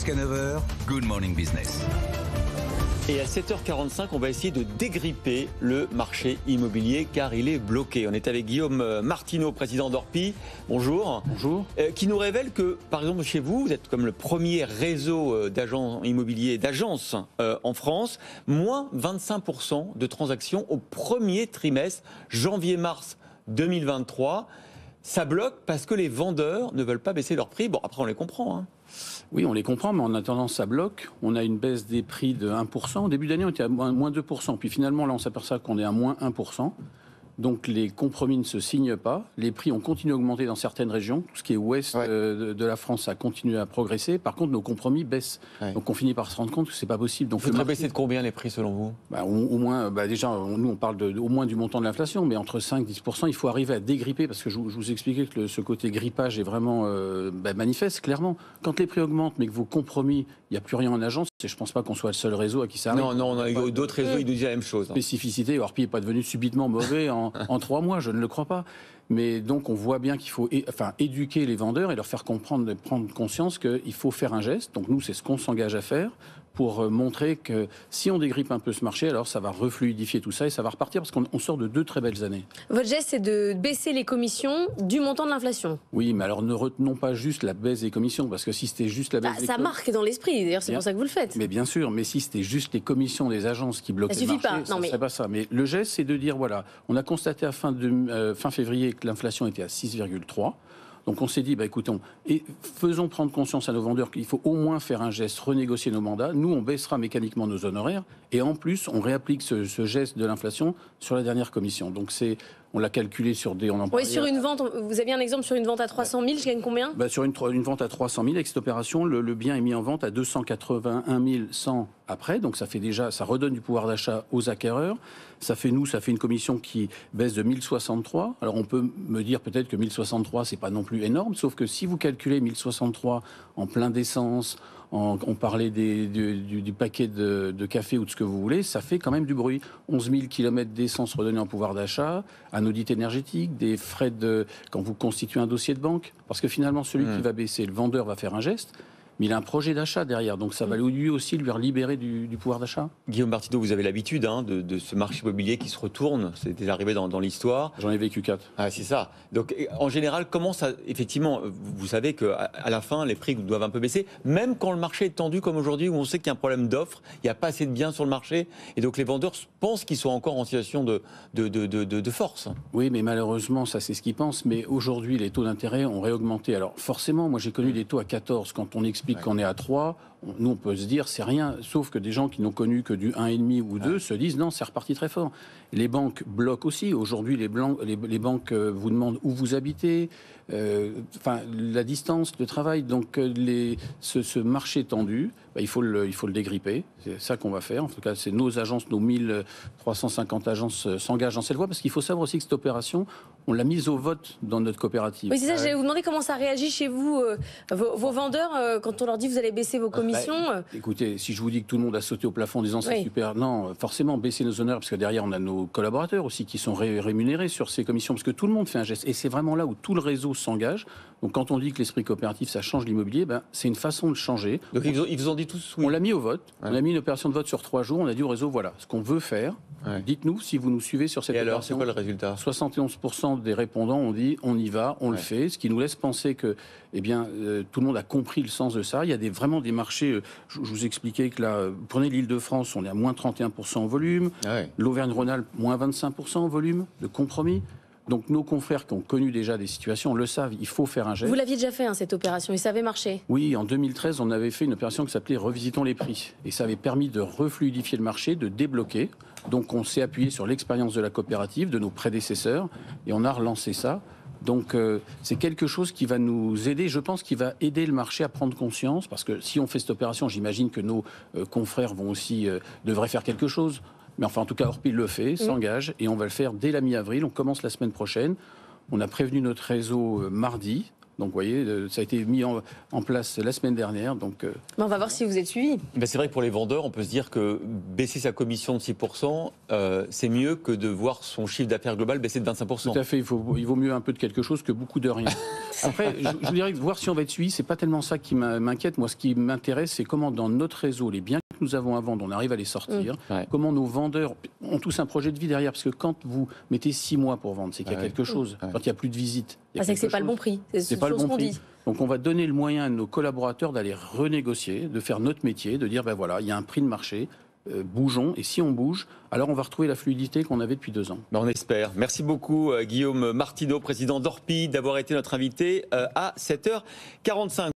Jusqu'à 9h, Good Morning Business. Et à 7h45, on va essayer de dégripper le marché immobilier car il est bloqué. On est avec Guillaume Martineau, président d'Orpi. Bonjour. Bonjour. Qui nous révèle que, par exemple, chez vous, vous êtes comme le premier réseau d'agents immobiliers, d'agences en France, moins 25% de transactions au premier trimestre, janvier-mars 2023. Ça bloque parce que les vendeurs ne veulent pas baisser leur prix. Bon, après, on les comprend, hein. Oui, on les comprend, mais en attendant, ça bloque. On a une baisse des prix de 1%. Au début d'année, on était à moins 2%. Puis finalement, là, on s'aperçoit qu'on est à moins 1%. Donc les compromis ne se signent pas. Les prix ont continué à augmenter dans certaines régions. Tout ce qui est ouest de la France a continué à progresser. Par contre, nos compromis baissent. Ouais. Donc on finit par se rendre compte que c'est pas possible. Donc il faudrait baisser de combien les prix selon vous ? Au moins, déjà, nous on parle au moins du montant de l'inflation, mais entre 5 et 10%, il faut arriver à dégripper, parce que je vous expliquais que ce côté grippage est vraiment manifeste, clairement. Quand les prix augmentent, mais que vos compromis, il n'y a plus rien en agence, je ne pense pas qu'on soit le seul réseau à qui ça arrive. Non, on a d'autres réseaux, ils nous disent la même chose. Spécificité, Orpi n'est pas devenu subitement mauvais en 3 mois, je ne le crois pas. Mais donc on voit bien qu'il faut éduquer les vendeurs et leur faire comprendre, prendre conscience qu'il faut faire un geste. Donc nous, c'est ce qu'on s'engage à faire pour montrer que si on dégrippe un peu ce marché, alors ça va refluidifier tout ça et ça va repartir, parce qu'on sort de 2 très belles années. Votre geste, c'est de baisser les commissions du montant de l'inflation. Oui, mais alors ne retenons pas juste la baisse des commissions, parce que si c'était juste la baisse des ça marque dans l'esprit, d'ailleurs c'est pour ça que vous le faites. Mais bien sûr, mais si c'était juste les commissions des agences qui bloquaient le marché, ça ne serait pas ça. Mais le geste, c'est de dire, voilà, on a constaté à fin février que l'inflation était à 6,3%. Donc on s'est dit, écoutez, faisons prendre conscience à nos vendeurs qu'il faut au moins faire un geste, renégocier nos mandats. Nous, on baissera mécaniquement nos honoraires. Et en plus, on réapplique ce geste de l'inflation sur la dernière commission. Donc on l'a calculé sur des... Oui, sur une vente, vous aviez un exemple sur une vente à 300 000, je gagne combien ? Sur une vente à 300 000, avec cette opération, le bien est mis en vente à 281 100 après. Donc ça redonne du pouvoir d'achat aux acquéreurs. Ça fait une commission qui baisse de 1063. Alors on peut me dire peut-être que 1063, c'est pas non plus énorme, sauf que si vous calculez 1063 en plein d'essence, on parlait du paquet de café ou de ce que vous voulez, ça fait quand même du bruit. 11 000 km d'essence redonnée en pouvoir d'achat, un audit énergétique, des frais quand vous constituez un dossier de banque. Parce que finalement, celui qui va baisser, le vendeur va faire un geste, mais il a un projet d'achat derrière, donc ça va lui aussi lui libérer du pouvoir d'achat. Guillaume Martineau, vous avez l'habitude de ce marché immobilier qui se retourne, c'est déjà arrivé dans l'histoire. J'en ai vécu 4. Ah, c'est ça. Donc en général, comment ça, effectivement, vous savez qu'à la fin, les prix doivent un peu baisser, même quand le marché est tendu comme aujourd'hui, où on sait qu'il y a un problème d'offre, il n'y a pas assez de biens sur le marché, et donc les vendeurs pensent qu'ils sont encore en situation de force. Oui, mais malheureusement, ça c'est ce qu'ils pensent, mais aujourd'hui, les taux d'intérêt ont réaugmenté. Alors forcément, moi j'ai connu des taux à 14, quand on explique qu'on est à 3, nous on peut se dire c'est rien, sauf que des gens qui n'ont connu que du 1,5 ou 2 se disent non, c'est reparti très fort. Les banques bloquent aussi. Aujourd'hui, les banques vous demandent où vous habitez, la distance de travail. Donc ce marché tendu, il faut le dégripper. C'est ça qu'on va faire. En tout cas, c'est nos agences, nos 1350 agences s'engagent dans cette voie, parce qu'il faut savoir aussi que cette opération, on l'a mise au vote dans notre coopérative. Oui, c'est ça, j'allais vous demander comment ça réagit chez vous, vos vendeurs, quand on leur dit vous allez baisser vos commissions. Écoutez, si je vous dis que tout le monde a sauté au plafond en disant c'est super, non, forcément baisser nos honoraires, parce que derrière on a nos collaborateurs aussi qui sont rémunérés sur ces commissions, parce que tout le monde fait un geste. Et c'est vraiment là où tout le réseau s'engage. Donc quand on dit que l'esprit coopératif, ça change l'immobilier, c'est une façon de changer. Donc ils vous ont dit tous oui. On l'a mis au vote. Ouais. On a mis une opération de vote sur 3 jours. On a dit au réseau, voilà, ce qu'on veut faire. Ouais. Dites-nous si vous nous suivez sur cette opération. Et alors, c'est quoi le résultat ? 71% des répondants ont dit, on y va, on le fait. Ce qui nous laisse penser que, tout le monde a compris le sens de ça. Il y a vraiment des marchés. Je vous expliquais que là, prenez l'Île-de-France, on est à moins 31% en volume. Ouais. L'Auvergne-Rhône-Alpes, moins 25% en volume de compromis. Donc nos confrères qui ont connu déjà des situations le savent, il faut faire un geste. Vous l'aviez déjà fait, cette opération, et ça avait marché ? Oui, en 2013, on avait fait une opération qui s'appelait « Revisitons les prix ». Et ça avait permis de refluidifier le marché, de débloquer. Donc on s'est appuyé sur l'expérience de la coopérative, de nos prédécesseurs, et on a relancé ça. Donc c'est quelque chose qui va nous aider, je pense qu'il va aider le marché à prendre conscience, parce que si on fait cette opération, j'imagine que nos confrères vont aussi, devraient faire quelque chose. Mais enfin, en tout cas, Orpi le fait, s'engage, et on va le faire dès la mi-avril. On commence la semaine prochaine. On a prévenu notre réseau mardi. Donc, vous voyez, ça a été mis en place la semaine dernière. Donc, on va voir si vous êtes suivi. Ben c'est vrai que pour les vendeurs, on peut se dire que baisser sa commission de 6%, c'est mieux que de voir son chiffre d'affaires global baisser de 25%. Tout à fait. Il vaut mieux un peu de quelque chose que beaucoup de rien. Après, je vous dirais que voir si on va être suivi, c'est pas tellement ça qui m'inquiète. Moi, ce qui m'intéresse, c'est comment dans notre réseau, les biens que nous avons à vendre, on arrive à les sortir. Comment nos vendeurs ont tous un projet de vie derrière. Parce que quand vous mettez 6 mois pour vendre, c'est qu'il y a quelque chose. Quand il n'y a plus de visites. C'est que c'est pas le bon prix. C'est pas le bon prix. Donc on va donner le moyen à nos collaborateurs d'aller renégocier, de faire notre métier, de dire ben voilà, il y a un prix de marché. Bougeons, et si on bouge, alors on va retrouver la fluidité qu'on avait depuis 2 ans. Ben on espère. Merci beaucoup Guillaume Martineau, président d'Orpi, d'avoir été notre invité à 7h45.